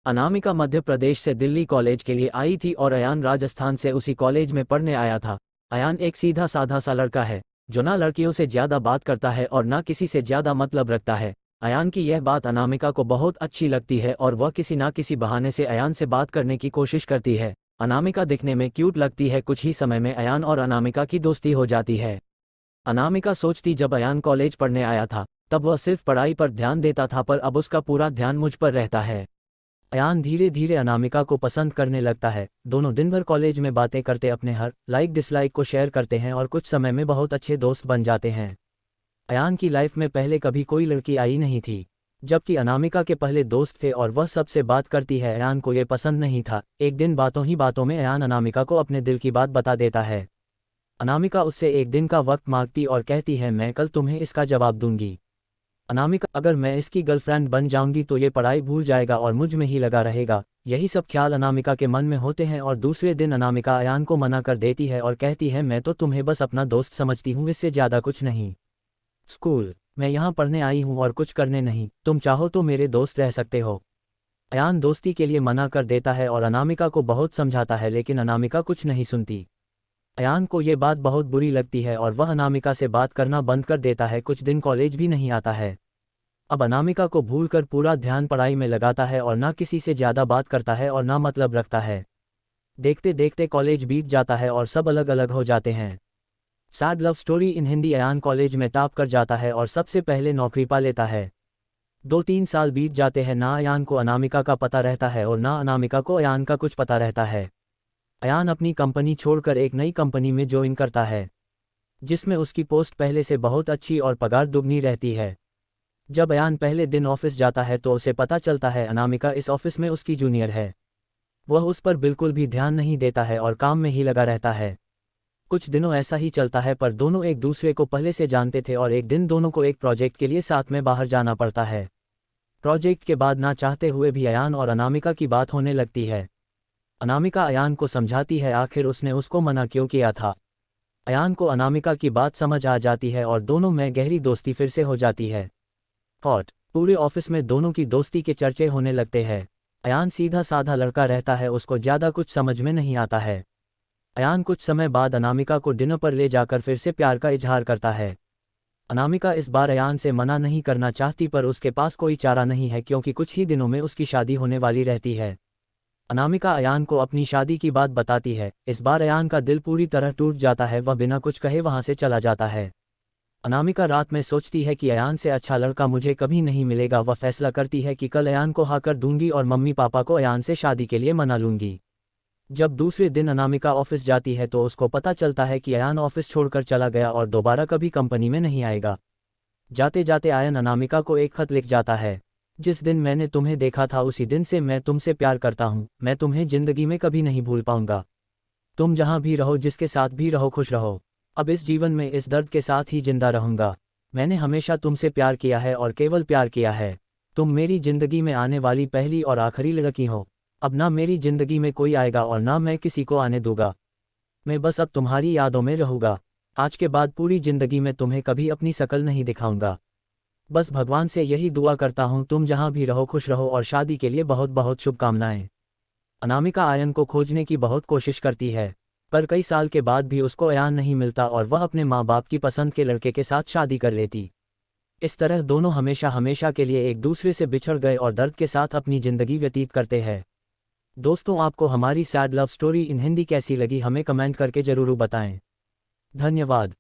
अनामिका मध्य प्रदेश से दिल्ली कॉलेज के लिए आई थी और अयान राजस्थान से उसी कॉलेज में पढ़ने आया था। अयान एक सीधा साधा सा लड़का है जो ना लड़कियों से ज़्यादा बात करता है और ना किसी से ज़्यादा मतलब रखता है। अयान की यह बात अनामिका को बहुत अच्छी लगती है और वह किसी ना किसी बहाने से अयान से बात करने की कोशिश करती है। अनामिका दिखने में क्यूट लगती है। कुछ ही समय में अयान और अनामिका की दोस्ती हो जाती है। अनामिका सोचती जब अयान कॉलेज पढ़ने आया था तब वह सिर्फ पढ़ाई पर ध्यान देता था, पर अब उसका पूरा ध्यान मुझ पर रहता है। अयान धीरे धीरे अनामिका को पसंद करने लगता है। दोनों दिन भर कॉलेज में बातें करते अपने हर लाइक डिसलाइक को शेयर करते हैं और कुछ समय में बहुत अच्छे दोस्त बन जाते हैं। अयान की लाइफ में पहले कभी कोई लड़की आई नहीं थी, जबकि अनामिका के पहले दोस्त थे और वह सबसे बात करती है। अयान को ये पसंद नहीं था। एक दिन बातों ही बातों में अयान अनामिका को अपने दिल की बात बता देता है। अनामिका उससे एक दिन का वक्त मांगती और कहती है, मैं कल तुम्हें इसका जवाब दूंगी। अनामिका, अगर मैं इसकी गर्लफ्रेंड बन जाऊंगी तो ये पढ़ाई भूल जाएगा और मुझ में ही लगा रहेगा। यही सब ख्याल अनामिका के मन में होते हैं और दूसरे दिन अनामिका अयान को मना कर देती है और कहती है, मैं तो तुम्हें बस अपना दोस्त समझती हूँ, इससे ज़्यादा कुछ नहीं। स्कूल, मैं यहाँ पढ़ने आई हूँ और कुछ करने नहीं। तुम चाहो तो मेरे दोस्त रह सकते हो। अयान दोस्ती के लिए मना कर देता है और अनामिका को बहुत समझाता है, लेकिन अनामिका कुछ नहीं सुनती। अयान को ये बात बहुत बुरी लगती है और वह अनामिका से बात करना बंद कर देता है। कुछ दिन कॉलेज भी नहीं आता है। अब अनामिका को भूलकर पूरा ध्यान पढ़ाई में लगाता है और ना किसी से ज़्यादा बात करता है और ना मतलब रखता है। देखते देखते कॉलेज बीत जाता है और सब अलग अलग हो जाते हैं। Sad love story in Hindi. Ayaan college में टॉप कर जाता है और सबसे पहले नौकरी पा लेता है। 2-3 साल बीत जाते हैं। ना अयान को अनामिका का पता रहता है और ना अनामिका को अयान का कुछ पता रहता है। अयान अपनी कंपनी छोड़कर एक नई कंपनी में ज्वाइन करता है, जिसमें उसकी पोस्ट पहले से बहुत अच्छी और पगार दुगनी रहती है। जब अयान पहले दिन ऑफिस जाता है तो उसे पता चलता है अनामिका इस ऑफिस में उसकी जूनियर है। वह उस पर बिल्कुल भी ध्यान नहीं देता है और काम में ही लगा रहता है। कुछ दिनों ऐसा ही चलता है, पर दोनों एक दूसरे को पहले से जानते थे और एक दिन दोनों को एक प्रोजेक्ट के लिए साथ में बाहर जाना पड़ता है। प्रोजेक्ट के बाद ना चाहते हुए भी अयान और अनामिका की बात होने लगती है। अनामिका अयान को समझाती है आखिर उसने उसको मना क्यों किया था। अयान को अनामिका की बात समझ आ जाती है और दोनों में गहरी दोस्ती फिर से हो जाती है। हॉट, पूरे ऑफिस में दोनों की दोस्ती के चर्चे होने लगते हैं। अयान सीधा साधा लड़का रहता है, उसको ज़्यादा कुछ समझ में नहीं आता है। अयान कुछ समय बाद अनामिका को डिनर पर ले जाकर फिर से प्यार का इजहार करता है। अनामिका इस बार अयान से मना नहीं करना चाहती, पर उसके पास कोई चारा नहीं है क्योंकि कुछ ही दिनों में उसकी शादी होने वाली रहती है। अनामिका अयान को अपनी शादी की बात बताती है। इस बार अयान का दिल पूरी तरह टूट जाता है। वह बिना कुछ कहे वहां से चला जाता है। अनामिका रात में सोचती है कि अयान से अच्छा लड़का मुझे कभी नहीं मिलेगा। वह फैसला करती है कि कल अयान को हाँ कर दूंगी और मम्मी पापा को अयान से शादी के लिए मना लूंगी। जब दूसरे दिन अनामिका ऑफिस जाती है तो उसको पता चलता है कि अयान ऑफिस छोड़कर चला गया और दोबारा कभी कंपनी में नहीं आएगा। जाते जाते अयान अनामिका को एक खत लिख जाता है, जिस दिन मैंने तुम्हें देखा था उसी दिन से मैं तुमसे प्यार करता हूँ। मैं तुम्हें जिंदगी में कभी नहीं भूल पाऊंगा। तुम जहाँ भी रहो, जिसके साथ भी रहो, खुश रहो। अब इस जीवन में इस दर्द के साथ ही जिंदा रहूंगा। मैंने हमेशा तुमसे प्यार किया है और केवल प्यार किया है। तुम मेरी जिंदगी में आने वाली पहली और आखिरी लड़की हो। अब ना मेरी जिंदगी में कोई आएगा और ना मैं किसी को आने दूंगा। मैं बस अब तुम्हारी यादों में रहूंगा। आज के बाद पूरी जिंदगी में तुम्हें कभी अपनी शक्ल नहीं दिखाऊंगा। बस भगवान से यही दुआ करता हूँ, तुम जहाँ भी रहो खुश रहो और शादी के लिए बहुत बहुत शुभकामनाएं। अनामिका अयान को खोजने की बहुत कोशिश करती है, पर कई साल के बाद भी उसको अयान नहीं मिलता और वह अपने माँ बाप की पसंद के लड़के के साथ शादी कर लेती। इस तरह दोनों हमेशा हमेशा के लिए एक दूसरे से बिछड़ गए और दर्द के साथ अपनी ज़िंदगी व्यतीत करते हैं। दोस्तों, आपको हमारी sad love story in Hindi कैसी लगी हमें कमेंट करके ज़रूर बताएं। धन्यवाद।